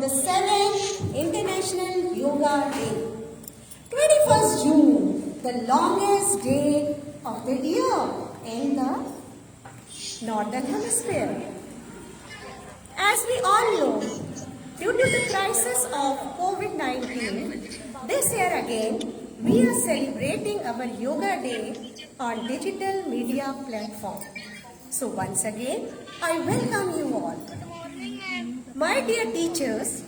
the 7th International Yoga Day. 21st June, the longest day of the year in the Northern Hemisphere. As we all know, due to the crisis of COVID-19, this year again, we are celebrating our Yoga Day on digital media platform. So once again, I welcome you all. My dear teachers,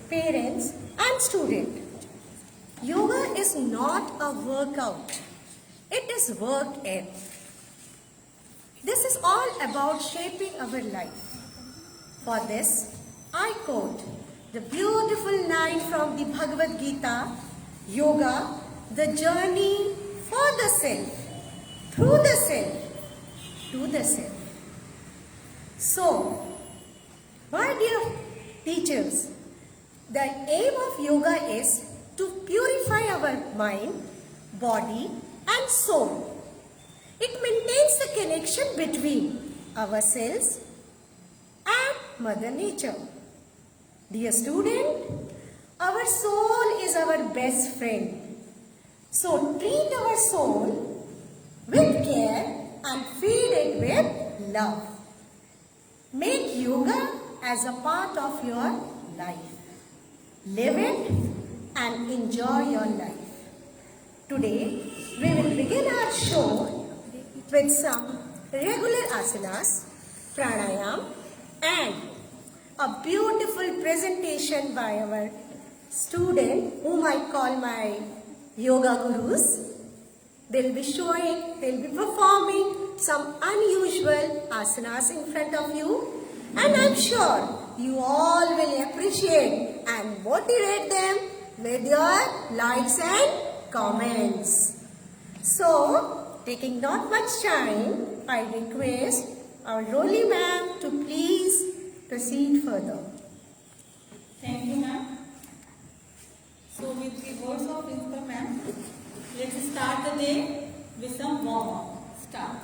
parents and students, yoga is not a workout. It is work in. This is all about shaping our life. For this, I quote the beautiful line from the Bhagavad Gita, Yoga, the journey for the self, through the self, to the self. So, my dear teachers, the aim of yoga is to purify our mind, body and soul. It maintains the connection between ourselves and Mother Nature. Dear student, our soul is our best friend. So treat our soul with care and feed it with love. Make yoga as a part of your life. Live it and enjoy your life. Today, we will begin our show with some regular asanas, pranayam and a beautiful presentation by our student whom I call my yoga gurus. They'll be performing some unusual asanas in front of you. And I'm sure you all will appreciate and motivate them with your likes and comments. So, taking not much time, I request our Rolly ma'am to please proceed further. Thank you, ma'am. So, with the words of principal ma'am, let's start the day with some warm-up. Start.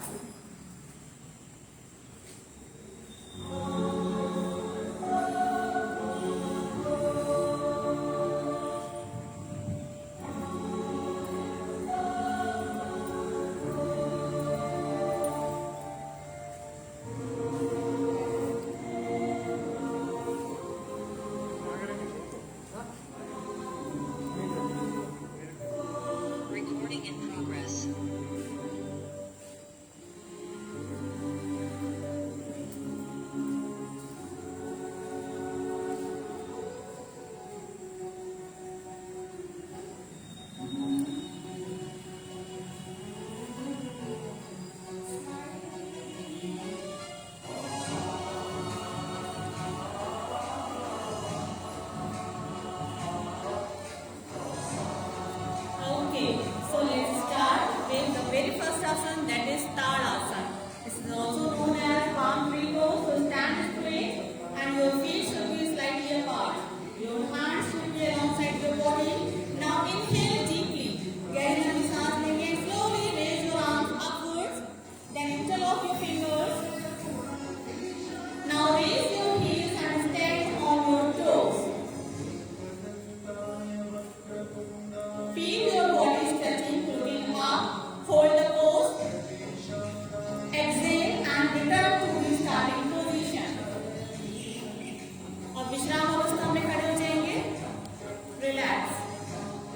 Recording in progress. Okay, so let's start with the very first asana, that is Tadasana. This is also known as palm tree pose. So stand straight and your feet should be slightly apart. Your hands should be alongside your body. Now inhale deeply. Gehri nadi saans lenge. Slowly raise your arms upwards. Then interlock your fingers. Now raise your heels and stand on your toes. Feel your body stretching, looking up. Hold the pose. Exhale and return to the starting position. और विश्राम अवस्था में खड़े हो जाएंगे. Relax.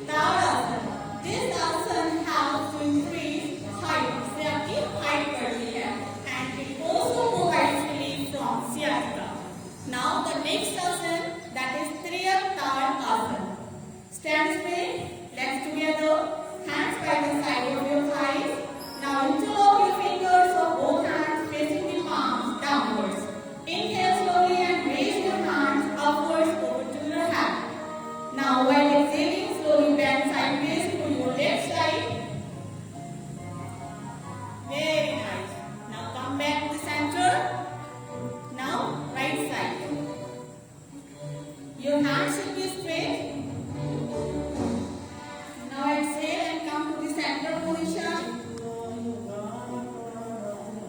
Tadasana. This asana helps to increase height. इससे आपकी height बढ़ती है. And it also provides relief from sciatica. Now the next asana, that is Triyatasana. Stand straight. Legs together, hands by the side of your thighs. Now interlock your fingers of both hands, facing the palms downwards. Inhale slowly and raise your hands upwards over to your heart. Now while exhaling, slowly bend sideways to your left side. Very nice. Now come back to the center. Now right side. Your hands should be straight. Now exhale and come to the center position.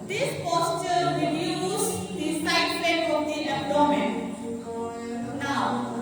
This posture reduces the side fat of the abdomen. Now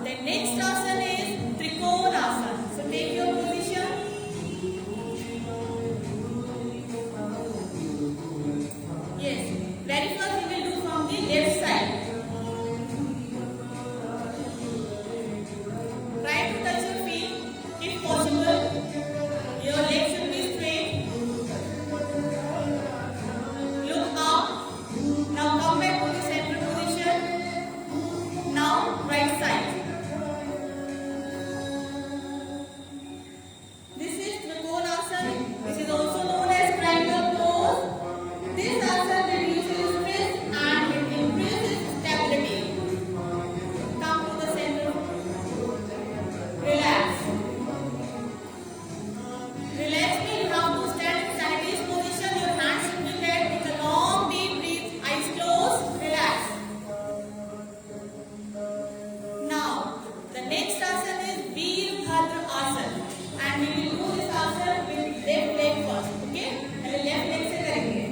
and we will do this asana with left leg first. Okay? पहले left leg से करेंगे.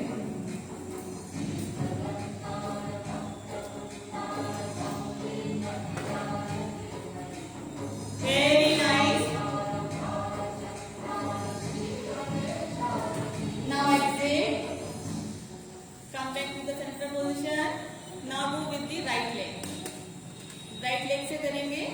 Very nice. Now exhale. Come back to the center position. Now do with the right leg. Right leg से करेंगे.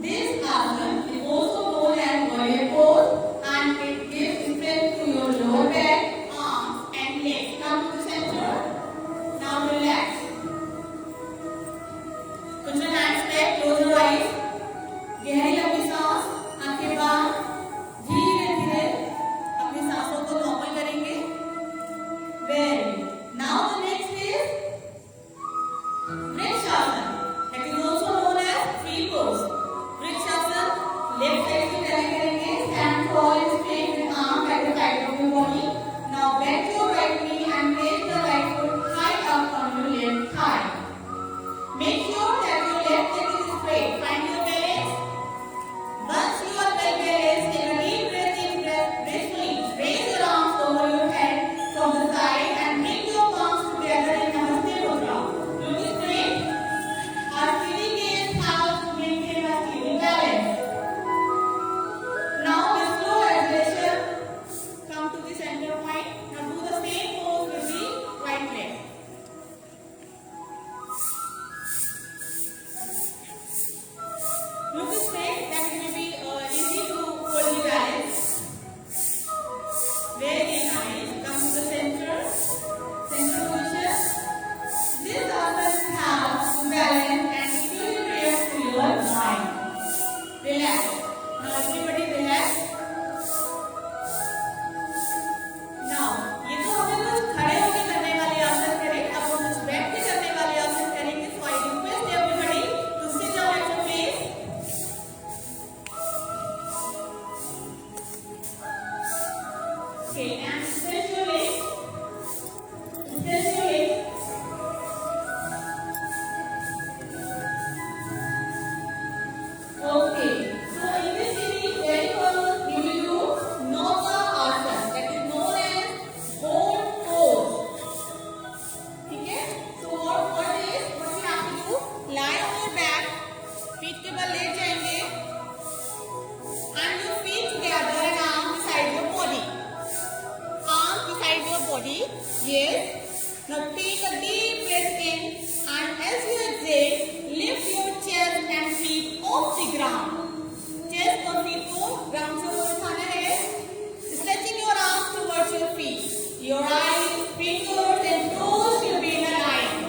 This asana is also known as warrior pose and it gives strength to your lower back, arms and legs. Come to the center. Now relax. Put your hands back, close your eyes. गहरी लंबी सांस, आंखें बंद. धीरे धीरे अपनी सांसों को नॉर्मल करेंगे. Very good. Now the next is Vrikshasana. That is also known as tree pose. Vrikshasana, left side से पहले करेंगे. Stand tall and straight with arms at the side of your body. Now bend your right knee and place the right foot high up on your left thigh. Make sure that your left leg is straight. Find your balance. Once you are well balanced, take a deep breath in gracefully. Raise your arms over your head from the side and bring your palms together in Namaste Mudra. Look straight. Our steady gaze helps to maintain a steady balance. Now with slow exhalation, come to the center point. Now do the same pose with the right leg. Look straight, then it will be easy to hold the balance. Very nice. Come to the center. Center position. This asana helps to balance and equilibrate to your mind. Relax. Now everybody relax. Now ये तो हमने कुछ खड़े होकर करने वाले आसन करे. अब हम कुछ बैठ के करने वाले आसन करेंगे. So I request everybody to sit down at your place. Okay, and stretch your legs. Stretch your legs. Okay, so in this series, very first we will do Nova Asana, that is known as boat pose. Okay, so what we have to do? Lie on your back, feet के बल late जाएंगे, and your feet together and arms beside your body. Arms beside your body. Yes. Now take a deep breath in and as you exhale, lift your chest and feet off the ground. Chest और feet को ground से ऊपर उठाना है. Stretching your arms towards your feet. Your eyes, fingers and toes will be in a line.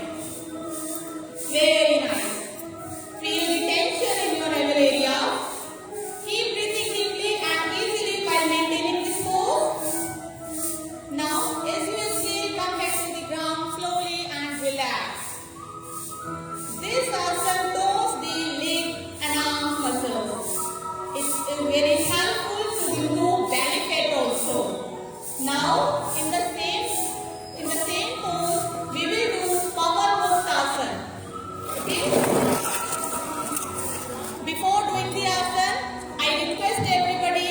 Very nice. Feel the tension in your navel area. Keep breathing deeply and easily while maintaining this pose. Now, as you exhale, come back to the ground slowly and relax. This asana tones the leg and arm muscles. It is very helpful to remove belly fat also. Now, in the same pose, we will do power muktasana. Okay? Before doing the asana, I request everybody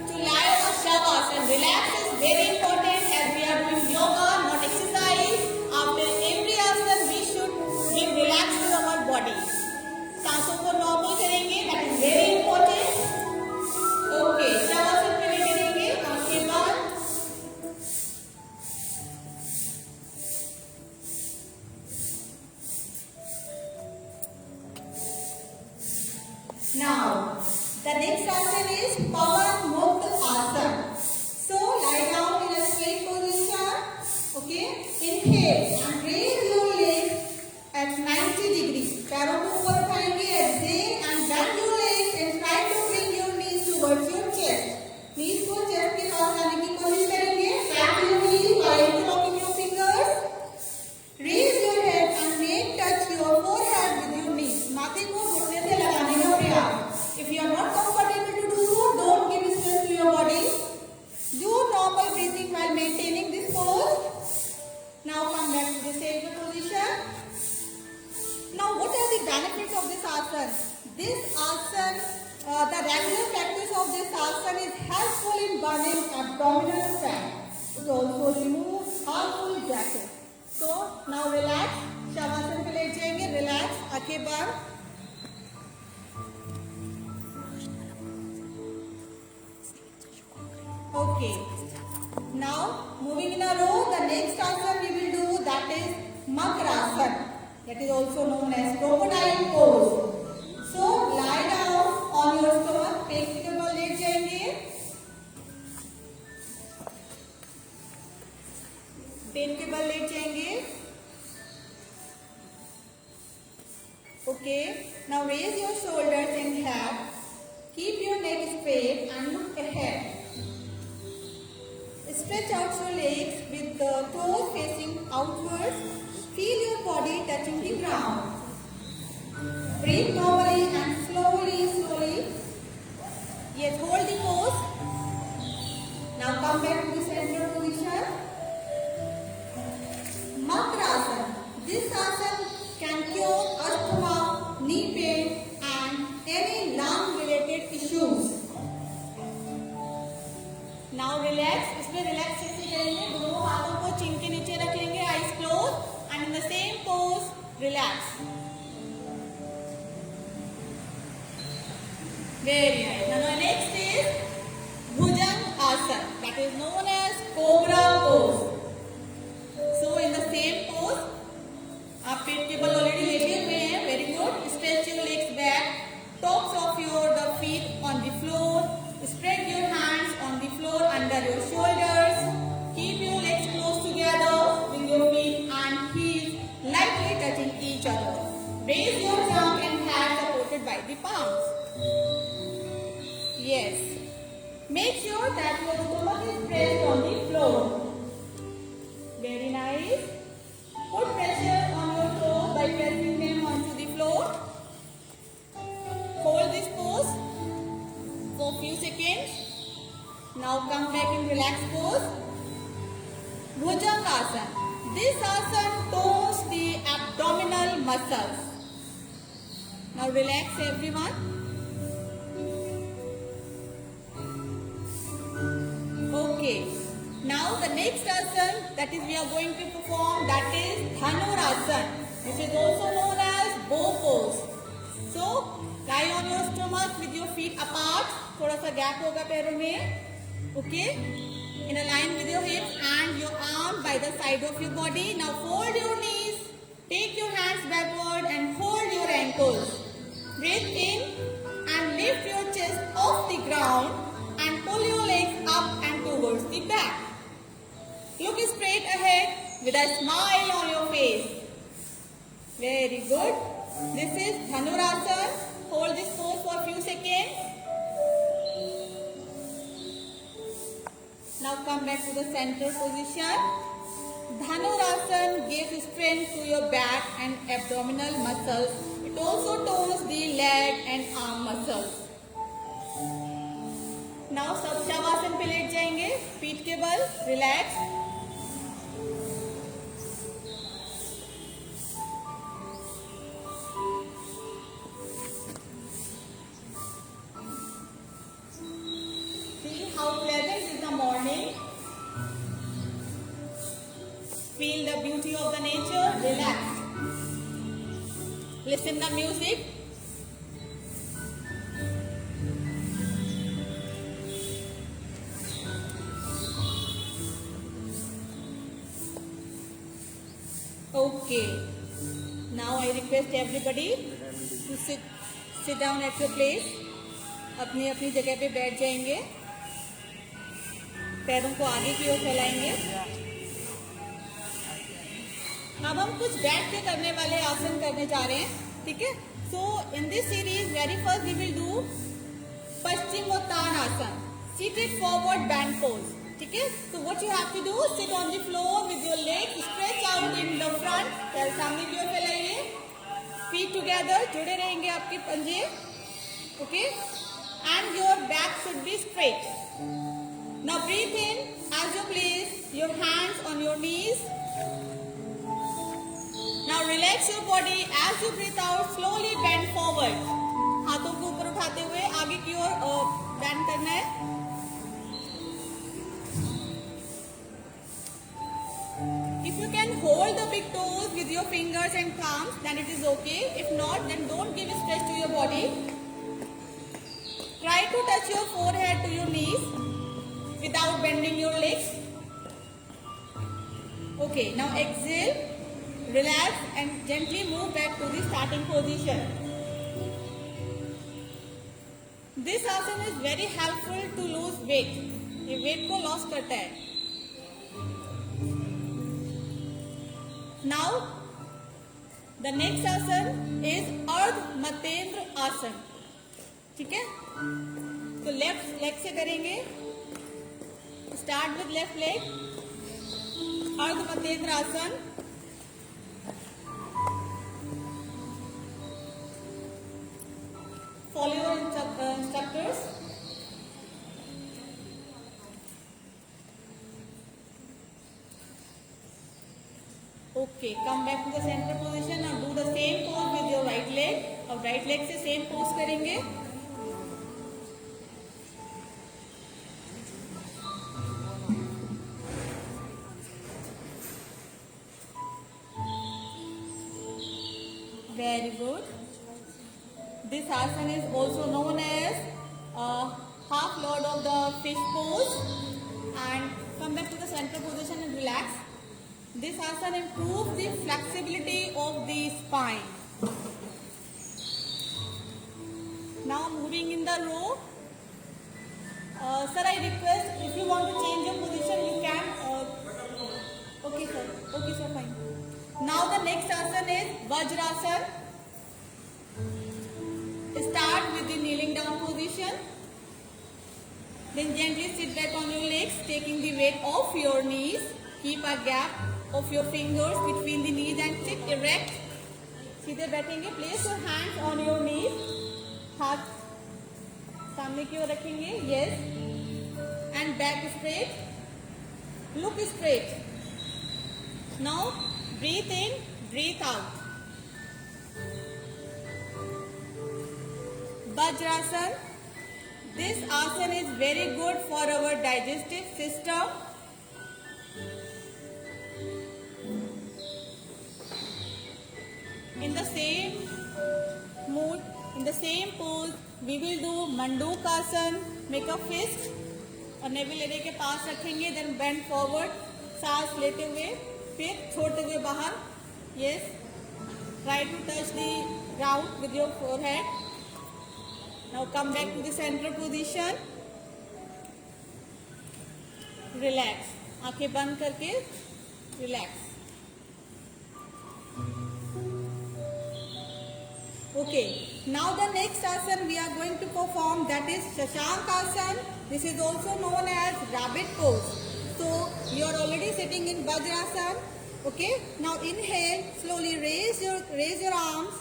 to lie on shavasana. Relax is very important as we are doing yoga, not exercise. After every asana, we should give relax to our body. सांसों को normal करेंगे. That is very important. Okay, shavasana में लेटे रहेंगे. आंखें बंद. Now, the next asana is Pavan Mukta Asana. So, lie down in a straight position. Okay, inhale and raise your legs at 90 degrees. पैरों को ऊपर उठाएंगे. Exhale and bend your legs and try to bring your knees towards your chest. Knees को chest के पास लाने की कोशिश करेंगे. Tap your knees while interlocking your fingers. Raise your head and make touch your forehead with your knees. माथे को घुटने से लगाने का प्रयास. If you are not comfortable to do so, don't give stress to your body. Do normal breathing while maintaining this pose. Now come back to the benefits of this asana. This asana, the regular practice of this asana is helpful in burning abdominal fat. It also removes harmful gases. So now relax. Shavasana पे late जाएंगे. Relax. आंखें बंद. Okay. Now moving in a row, the next asana we will do, that is Makrasana. That is also known as crocodile pose. So lie down on your stomach. पेट के बल late जाएंगे. पेट के बल late जाएंगे. Okay. Now raise your shoulders and head. Keep your neck straight and look ahead. Stretch out your legs with the toes facing outwards. Feel your body touching the ground. Breathe normally and slowly. Yes, hold the pose. Now come back to the center position. Makrasana. This asana can cure asthma, knee pain and any lung related issues. Now relax. इसमें relax कैसे करेंगे? दोनों हाथों को चिन के नीचे रख लेंगे. Eyes closed and in the same pose relax. Very nice. Now next is Bhujang Asana. That is known as Cobra pose. So in the same pose, आप पेट के बल ऑलरेडी लेटे हुए हैं. Very good. Stretch your legs back. Tops of the feet on the floor. Spread your hands on the floor under your shoulders. Keep your legs close together with your feet and heels lightly touching each other. Raise your trunk and head supported by the palms. Yes. Make sure that your stomach is pressed on the floor. Very nice. Put pressure on your toes by pressing them onto the floor. Hold this pose for a few seconds. Now come back in relaxed pose. Bhujangasana. This asana tones the abdominal muscles. Now relax everyone. Okay. Now the next asana that is we are going to perform, that is Dhanurasana, which is also known as bow pose. So lie on your stomach with your feet apart. थोड़ा सा gap होगा पैरों में. Okay. In a line with your hips and your arm by the side of your body. Now fold your knees. Take your hands backward and hold your ankles. Breathe in and lift your chest off the ground and pull your legs up and towards the back. Look straight ahead with a smile on your face. Very good. This is Dhanurasana. Hold this pose for a few seconds. Now come back to the center position. Dhanurasana gives strength to your back and abdominal muscles. It also tones the leg and arm muscles. Now सब शवासन पे late जाएंगे. पीठ के बल. Relax. How pleasant is the morning. Feel the beauty of the nature. Relax. Listen the music. Okay. Now I request everybody to sit down at your place. अपनी अपनी जगह पे बैठ जाएंगे. पैरों को आगे की ओर फैलाएंगे. अब हम कुछ बैठ के करने वाले आसन करने जा रहे हैं. ठीक है. So in this series very first we will do paschimottanasana, seated forward bend pose. ठीक है. So what you have to do, sit on the floor with your leg stretch out in the front. पैर सामने की ओर फैलाइए. Feet together, जुड़े रहेंगे आपके पंजे. Okay. And your back should be straight. Now breathe in as you place your hands on your knees. Now Now relax your body as you breathe out. Slowly bend forward. हाथों को ऊपर उठाते हुए आगे की ओर बैंड करना है. If you can hold the big toes with your fingers and palms, then it is okay. If not, then don't give stretch to your body. Try to touch your forehead to your knees without bending your legs. Okay, now exhale, relax and gently move back to the starting position. This asana is very helpful to lose weight. ये weight को lose करता है. Now, the next asana is Ardha Matendra Asana. ठीक है? तो left leg से करेंगे. Start with left leg. Ardha Matendra Asana. Follow your instructors. Okay, come back to the center position and do the same pose with your right leg. अब right leg से same pose करेंगे. Very good. This asana is also known as half lord of the fish pose. And come back to the center position and relax. This asana improves the flexibility of the spine. Now moving in the row. Sir, I request if you want to change your position, you can. Okay, sir. Okay, sir, fine. Now the next asana is Vajrasana. Start with the kneeling down position. Then gently sit back on your legs, taking the weight off your knees. Keep a gap of your fingers between the knees and sit erect. सीधे बैठेंगे. Place your hands on your knees. हाथ सामने की ओर रखेंगे. Yes. And back straight. Look straight. Now breathe in, breathe out. Vajrasana. This asana is very good for our digestive system. In the same mood, in the same pose, we will do Mandukasana. Make a fist और naval area के पास रखेंगे. Then bend forward. सांस लेते हुए फिर छोड़ते हुए बाहर. Yes. Try to touch the ground with your forehead. Now come back to the center position. Relax. आंखें बंद करके relax. Okay. Now the next asana we are going to perform, that is Shashankasana. This is also known as rabbit pose. So you are already sitting in Vajrasana. Okay. Now inhale. Slowly raise your arms,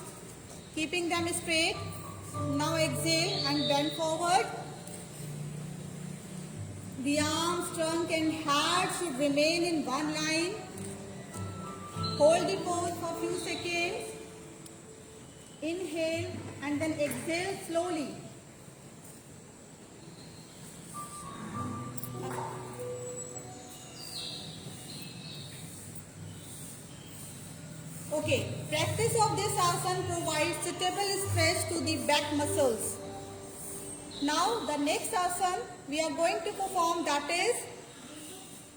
keeping them straight. Now exhale and bend forward. The arms, trunk and head should remain in one line. Hold the pose for a few seconds. Inhale and then exhale slowly. Okay, practice of this asana provides suitable stretch to the back muscles. Now the next asana we are going to perform, that is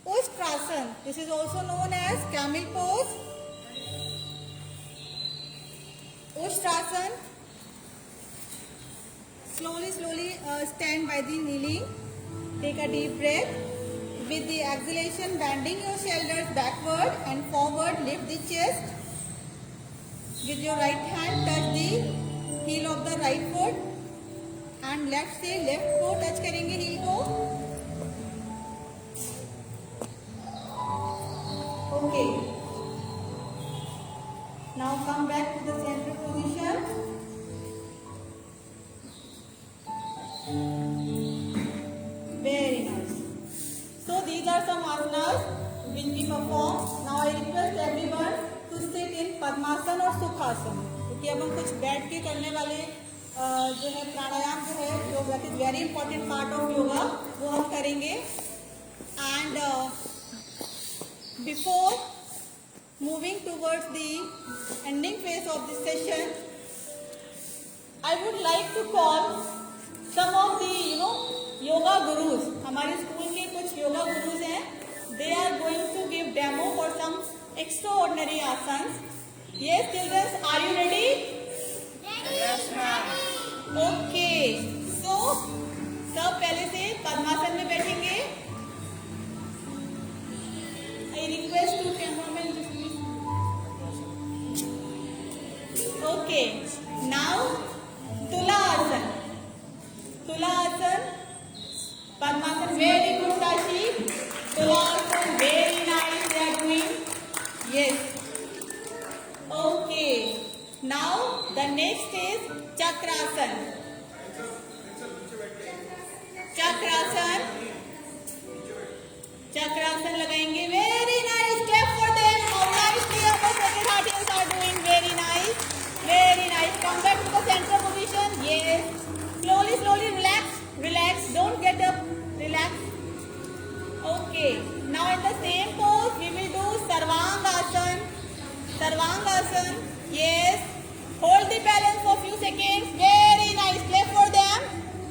Ustrasana. This is also known as camel pose. Ustrasana. Slowly stand by the kneeling. Take a deep breath. With the exhalation, bending your shoulders backward and forward, lift the chest. With your right hand, touch the heel of the right foot. And left से left को touch करेंगे heel को. Okay. Now come back to the center position. Very nice. So these are some asanas which we perform. Now I request everyone to sit in Padmasana. तलासन और सुखासन, क्योंकि अब हम कुछ बैठ के करने वाले जो है प्राणायाम जो है, जो that is very important part of yoga, वो हम करेंगे. And before moving towards the ending phase of this session, I would like to call some of the yoga gurus. हमारे स्कूल के कुछ योगा गुरुज हैं. They are going to give demo for some extraordinary asanas. Yes, children, are you ready? Yes, ma'am. Okay. So, सब पहले से पद्मासन में बैठेंगे. I request to cameraman to please. Okay. Now, Tula asan. Tula asan. Padmasan, very good, Tashi. Tula asan, very nice. They are doing. Yes. Okay. Now the next is Chakrasan. Chakrasan. Chakrasan लगाएंगे. Very nice. Clap for them. How nicely our Satyarthis are doing. Very nice. Very nice. Come back to the center position. Yes. Slowly, slowly relax. Relax. Don't get up. Relax. Okay. Now in the same pose we will do Sarvangasan. Sarvangasan. Yes. Hold the balance for few seconds. Very nice. Clap for them.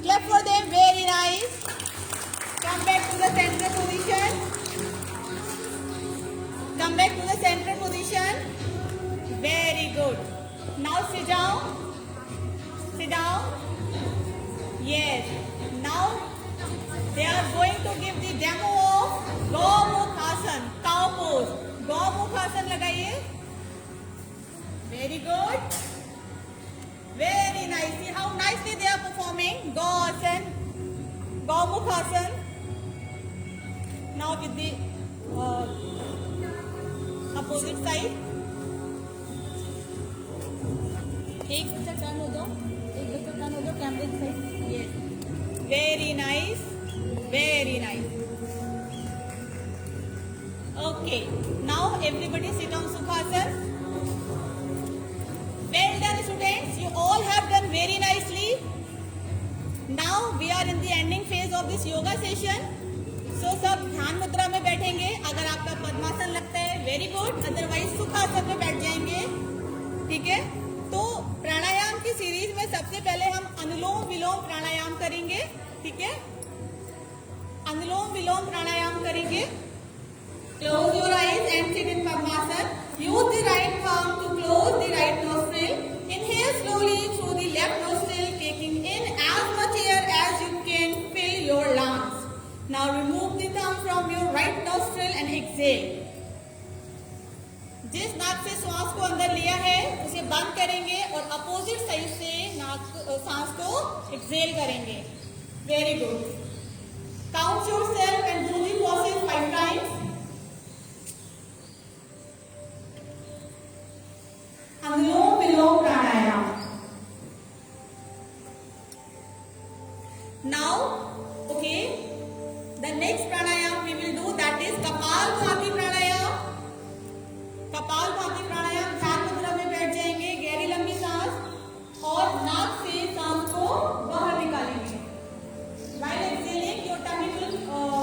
Clap for them. Very nice. Come back to the center position. Come back to the center position. Very good. Now sit down. Sit down. Yes. Now they are going to give the demo of Gaumukhasan, cow pose. Gaumukhasan लगाइए. Very good. Very nice. See how nicely they are performing. Gauasan, Gaumukhasan. Now with the opposite side. एक बच्चा turn हो जाओ. एक बच्चा turn हो जाओ कैमरे की side. Yes. Very nice. Very nice. Okay. Now everybody sit on Sukhasan. Well done, students. You all have done very nicely. Now we are in the ending phase of this yoga session. So सब ध्यान मुद्रा में बैठेंगे. अगर आपका पद्मासन लगता है very good. Otherwise सुखासन में बैठ जाएंगे. ठीक है. तो प्राणायाम की सीरीज में सबसे पहले हम अनुलोम विलोम प्राणायाम करेंगे. ठीक है. अनुलोम विलोम प्राणायाम करेंगे. Close your eyes and sit in Padmasan. Use the right palm to close the right nostril. Inhale slowly through the left nostril, taking in as much air as you can fill your lungs. Now remove the thumb from your right nostril and exhale. जिस नाक से श्वास को अंदर लिया है उसे बंद करेंगे और अपोजिट साइड से सांस को एक्सहेल करेंगे. Very good. Count yourself and do the process 5 times. Anulom Vilom Pranayam. Now, okay, the next pranayam we will do, that is Kapalbhati Pranayam. Kapalbhati Pranayam. ध्यान मुद्रा में बैठ जाएंगे. गहरी लंबी सांस और नाक से सांस को बाहर निकालेंगे. While exhaling, your tummy will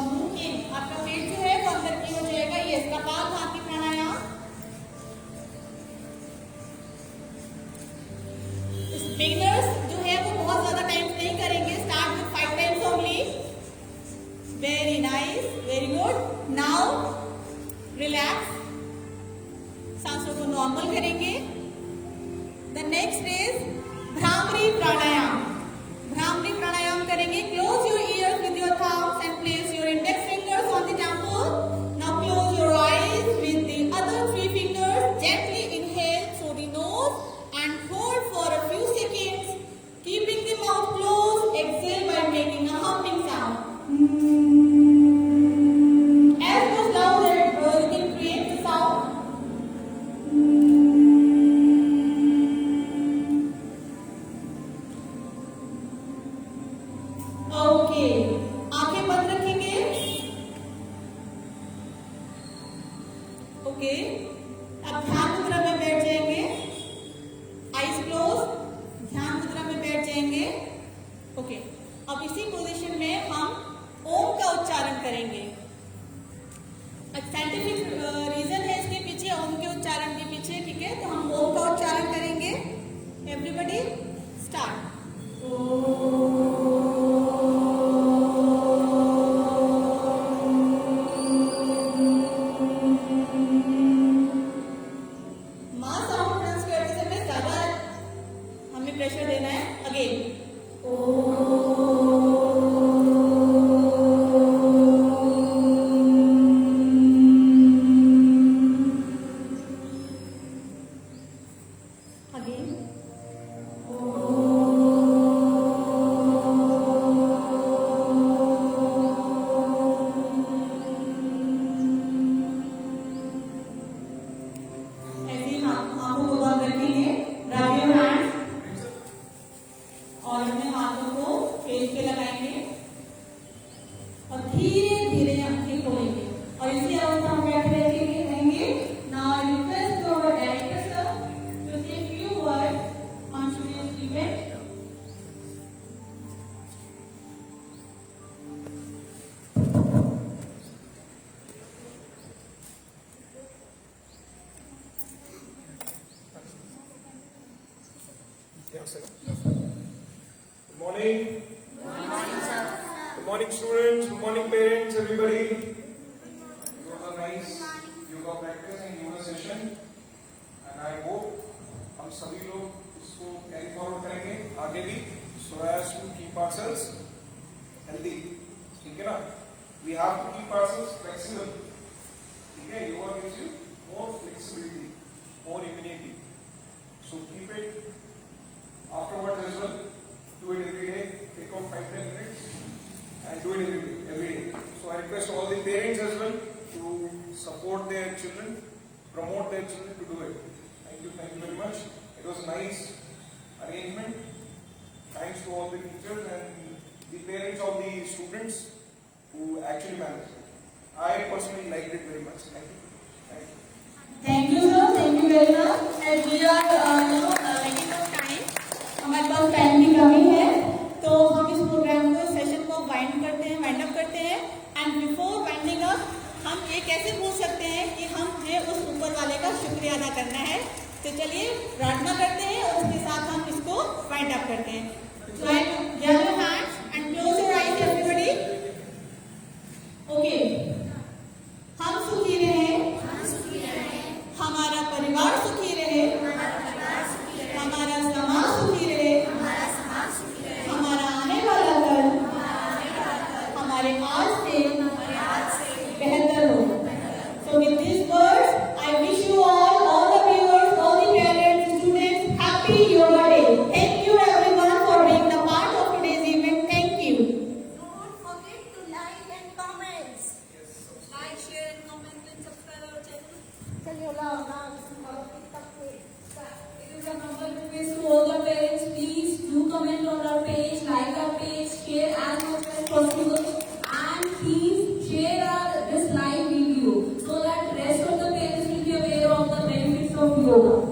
move in. आपका पेट जो है वो अंदर की हो जाएगा. Yes, Kapalbhati Pranayam. Beginners जो है वो बहुत ज्यादा टाइम नहीं करेंगे. Start with 5 times only. Very nice, very good. Now relax. सांसों को नॉर्मल करेंगे. The next is Bhramari Pranayam. Bhramari Pranayam करेंगे. Close your ears with your thumbs and place your index fingers on the temple. Now close your eyes with the other 3 fingers. Gently inhale through the nose and hold for a few seconds, keeping the mouth closed. Exhale by making a humming sound. As goes louder, you can create the sound. Pressure देना है again. Again ऐसे ही आंखों को बंद रखेंगे, rub your hands और अपने हाथों को फेस पे लगाएंगे और धीरे धीरे आंखें खोलेंगे और इसी अवस्था में बैठे रहेंगे। Now request to our director sir to say few words on today's event. Yes, sir. Good morning. Good morning, students. Good morning, parents, everybody. It was a nice yoga practice and yoga session, and I hope हम सभी लोग इसको carry forward करेंगे आगे भी, so as to keep ourselves healthy. ठीक है ना? We have to keep ourselves flexible. ठीक है? Yoga gives you more flexibility, more immunity. So keep it. Afterwards as well, do it every day, take out 5-10 minutes and do it every day. So I request all the parents as well to support their children, promote their children to do it. Thank you very much. It was a nice arrangement. Thanks to all the teachers and the parents of the students who actually managed it. I personally liked it very much. Thank you. Thank you. Thank you sir, thank you very much. As we are running out of time, हमारे पास time की कमी है, तो हम इस programme को session को wind up करते हैं एंड बिफोर वाइंडिंग अप हम ये कैसे पूछ सकते हैं कि हमें उस ऊपर वाले का शुक्रिया अदा करना है। तो चलिए प्रार्थना करते हैं और उसके साथ हम इसको वाइंड अप करते हैं। Raise your hands and close your eyes everybody. Okay. हम सुखी रहें, हमारा परिवार सुखी रहे, हमारा समाज सुखी रहे, हमारा आने वाला कल हमारे आज से बेहतर हो। So with these words, I wish you all the viewers, all the parents, students, happy Yoga Day. Thank you everyone for being the part of today's event. Thank you. Don't forget to like and comments. Like, share, and comment, and subscribe our channel. चलिए ना It is a humble request to all the parents, please do comment on our page, like our page, share as much as possible, and please share this live video so that rest of the parents will be aware of the benefits of yoga.